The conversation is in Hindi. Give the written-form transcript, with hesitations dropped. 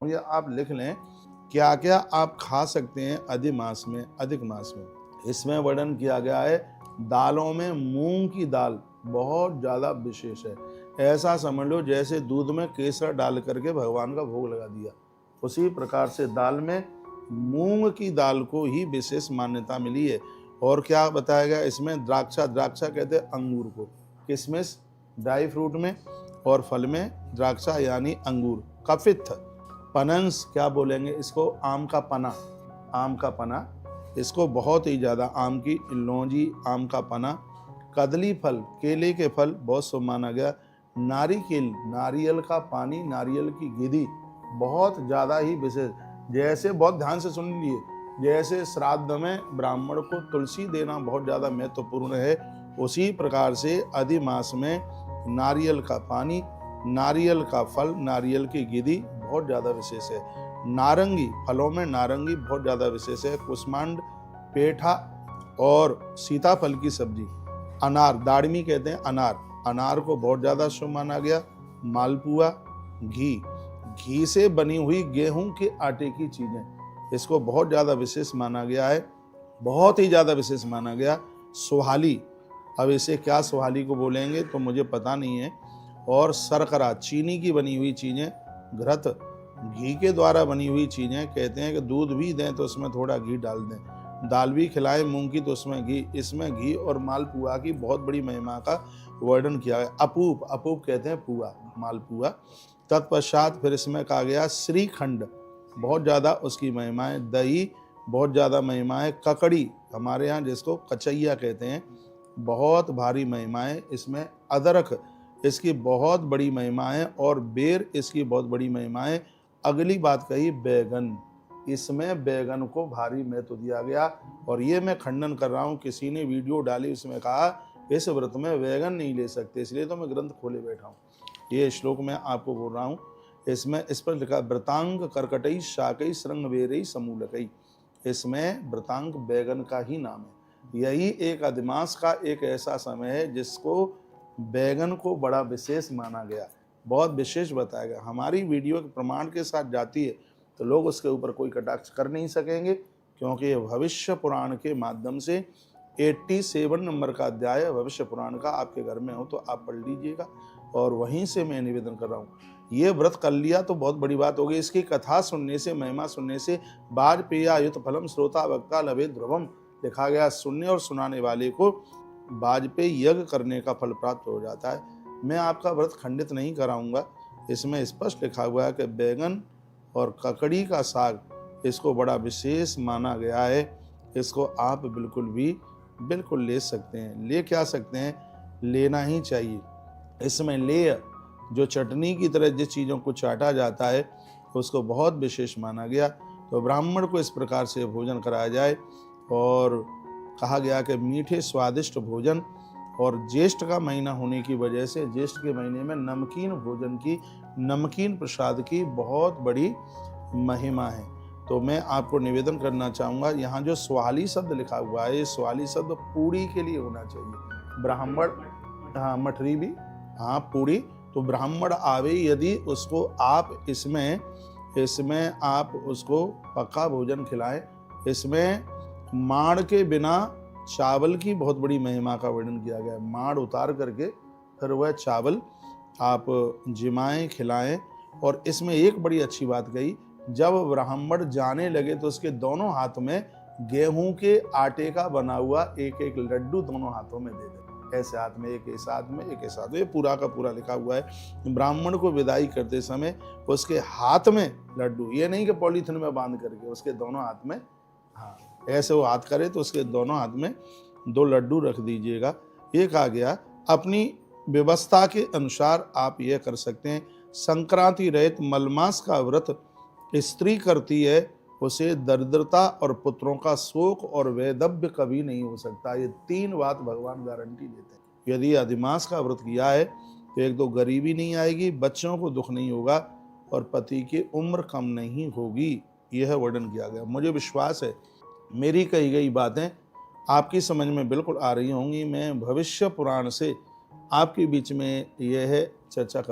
ये आप लिख लें क्या क्या आप खा सकते हैं अधिक मास में। इसमें वर्णन किया गया है दालों में मूंग की दाल बहुत ज़्यादा विशेष है। ऐसा समझ लो जैसे दूध में केसर डाल करके भगवान का भोग लगा दिया, उसी प्रकार से दाल में मूंग की दाल को ही विशेष मान्यता मिली है। और क्या बताया गया इसमें, द्राक्षा कहते हैं अंगूर को, किशमिश ड्राई फ्रूट में, और फल में द्राक्षा यानी अंगूर। कफित पनंस क्या बोलेंगे इसको, आम का पना, इसको बहुत ही ज़्यादा, आम की लौंजी, आम का पना। कदली फल, केले के फल बहुत शुभ माना गया। नारिकेल, नारियल का पानी, नारियल की गिरी बहुत ज़्यादा ही विशेष। जैसे बहुत ध्यान से सुन लीजिए, जैसे श्राद्ध में ब्राह्मण को तुलसी देना बहुत ज़्यादा महत्वपूर्ण है, उसी प्रकार से अधिमास में नारियल का पानी, नारियल का फल, नारियल की गिरी बहुत ज़्यादा विशेष है। नारंगी, फलों में नारंगी बहुत ज़्यादा विशेष है। कुष्मांड, पेठा और सीताफल की सब्जी। अनार, दाड़मी कहते हैं अनार को बहुत ज़्यादा शुभ माना गया। मालपुआ, घी से बनी हुई गेहूं के आटे की चीज़ें, इसको बहुत ज़्यादा विशेष माना गया है, बहुत ही ज़्यादा विशेष माना गया। सुहाली, अब इसे क्या सुहाली को बोलेंगे तो मुझे पता नहीं है। और शर्करा, चीनी की बनी हुई चीज़ें। घृत, घी के द्वारा बनी हुई चीज़ें, कहते हैं कि दूध भी दें तो उसमें थोड़ा घी डाल दें, दाल भी खिलाएं मूंग की तो उसमें घी। इसमें घी और मालपुआ की बहुत बड़ी महिमा का वर्णन किया है। अपूप कहते हैं पुआ, मालपुआ। तत्पश्चात फिर इसमें कहा गया श्रीखंड, बहुत ज़्यादा उसकी महिमाएं। दही, बहुत ज़्यादा महिमाएं। ककड़ी, हमारे यहाँ जिसको कचैया कहते हैं, बहुत भारी महिमाएं। इसमें अदरक, इसकी बहुत बड़ी महिमाएं। और बेर, इसकी बहुत बड़ी महिमाएं। अगली बात कही बैगन, इसमें बैगन को भारी महत्व दिया गया। और ये मैं खंडन कर रहा हूँ, किसी ने वीडियो डाली उसमें कहा इस व्रत में बैगन नहीं ले सकते, इसलिए तो मैं ग्रंथ खोले बैठा हूँ। ये श्लोक मैं आपको बोल रहा हूँ, इसमें इस पर लिखा व्रतांग कर्कटई शाकई श्रृंग वेरई समूलकई, इसमें व्रतांग बैगन का ही नाम है। यही एक अधिमास का एक ऐसा समय है जिसको बैगन को बड़ा विशेष माना गया, बहुत विशेष बताया गया। हमारी वीडियो के प्रमाण के साथ जाती है तो लोग उसके ऊपर कोई कटाक्ष कर नहीं सकेंगे, क्योंकि ये भविष्य पुराण के माध्यम से 87 नंबर का अध्याय भविष्य पुराण का, आपके घर में हो तो आप पढ़ लीजिएगा। और वहीं से मैं निवेदन कर रहा हूँ, ये व्रत कर लिया तो बहुत बड़ी बात होगी। इसकी कथा सुनने से, महिमा सुनने से वाजपेयायुत फलम श्रोता वक्ता लभे ध्रुवम, लिखा गया सुनने और सुनाने वाले को वाजपेयी यज्ञ करने का फल प्राप्त हो जाता है। मैं आपका व्रत खंडित नहीं कराऊंगा, इसमें स्पष्ट लिखा हुआ है कि बैगन और ककड़ी का साग, इसको बड़ा विशेष माना गया है। इसको आप बिल्कुल ले सकते हैं, ले क्या सकते हैं, लेना ही चाहिए। इसमें लेय, जो चटनी की तरह जिस चीज़ों को चाटा जाता है, उसको बहुत विशेष माना गया। तो ब्राह्मण को इस प्रकार से भोजन कराया जाए। और कहा गया कि मीठे स्वादिष्ट भोजन, और ज्येष्ठ का महीना होने की वजह से ज्येष्ठ के महीने में नमकीन भोजन की, नमकीन प्रसाद की बहुत बड़ी महिमा है। तो मैं आपको निवेदन करना चाहूँगा, यहाँ जो सुहाली शब्द लिखा हुआ है, ये सुहाली शब्द पूड़ी के लिए होना चाहिए। ब्राह्मण, हाँ मठरी भी, हाँ पूड़ी, तो ब्राह्मण आवे यदि उसको आप इसमें आप उसको पक्का भोजन खिलाएं। इसमें माड़ के बिना चावल की बहुत बड़ी महिमा का वर्णन किया गया है। माड़ उतार करके फिर वह चावल आप जिमाएं, खिलाएं। और इसमें एक बड़ी अच्छी बात कही, जब ब्राह्मण जाने लगे तो उसके दोनों हाथ में गेहूं के आटे का बना हुआ एक एक लड्डू दोनों हाथों में दे दे, ऐसे हाथ में एक, ऐसे हाथ में एक, ऐसे हाथ में, ये पूरा का पूरा लिखा हुआ है। ब्राह्मण को विदाई करते समय उसके हाथ में लड्डू, ये नहीं कि पॉलीथिन में बांध करके, उसके दोनों हाथ में, हाँ ऐसे वो हाथ करे तो उसके दोनों हाथ में 2 लड्डू रख दीजिएगा। ये कहा गया अपनी व्यवस्था के अनुसार आप यह कर सकते हैं। संक्रांति रहित मलमास का व्रत स्त्री करती है, उसे दरिद्रता और पुत्रों का शोक और वैधव्य कभी नहीं हो सकता। ये 3 बात भगवान गारंटी देते हैं। यदि अधिमास का व्रत किया है तो एक तो गरीबी नहीं आएगी, बच्चों को दुख नहीं होगा, और पति की उम्र कम नहीं होगी। यह वर्णन किया गया। मुझे विश्वास है मेरी कही गई बातें आपकी समझ में बिल्कुल आ रही होंगी। मैं भविष्य पुराण से आपके बीच में यह चर्चा कर